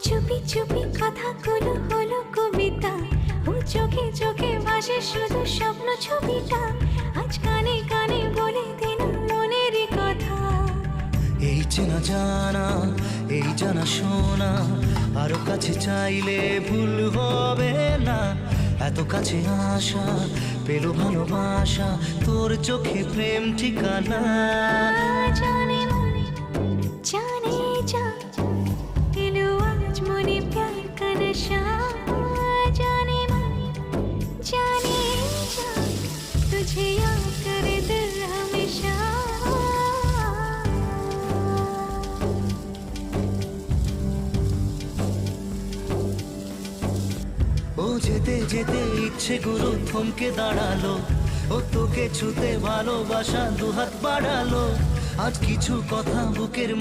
চুপি চুপি কথাগুলো হলো কবিতা, ও চোখে চোখে ভাসে শুধু স্বপ্ন ছবিটা। আজ কানে কানে বলে দিন মনের কথা। এই চেনা জানা, এই জানা শোনা, আরো কাছে চাইলে ভুল হবে না। এত কাছে আসা পেল ভালোবাসা, তোর চোখে প্রেম ঠিকানা। জানে মন জানে जा दिलो आज मने प्यार का नशा। जाने मन जाने जा तुझे याद करे दिल हमेशा। ও যেতে যেতে ইচ্ছে গুলো থমকে দাঁড়ালো, ও তোকে ছুতে ভালোবাসা দুহাত বাড়ালো। আজ কিছু কথা বুকের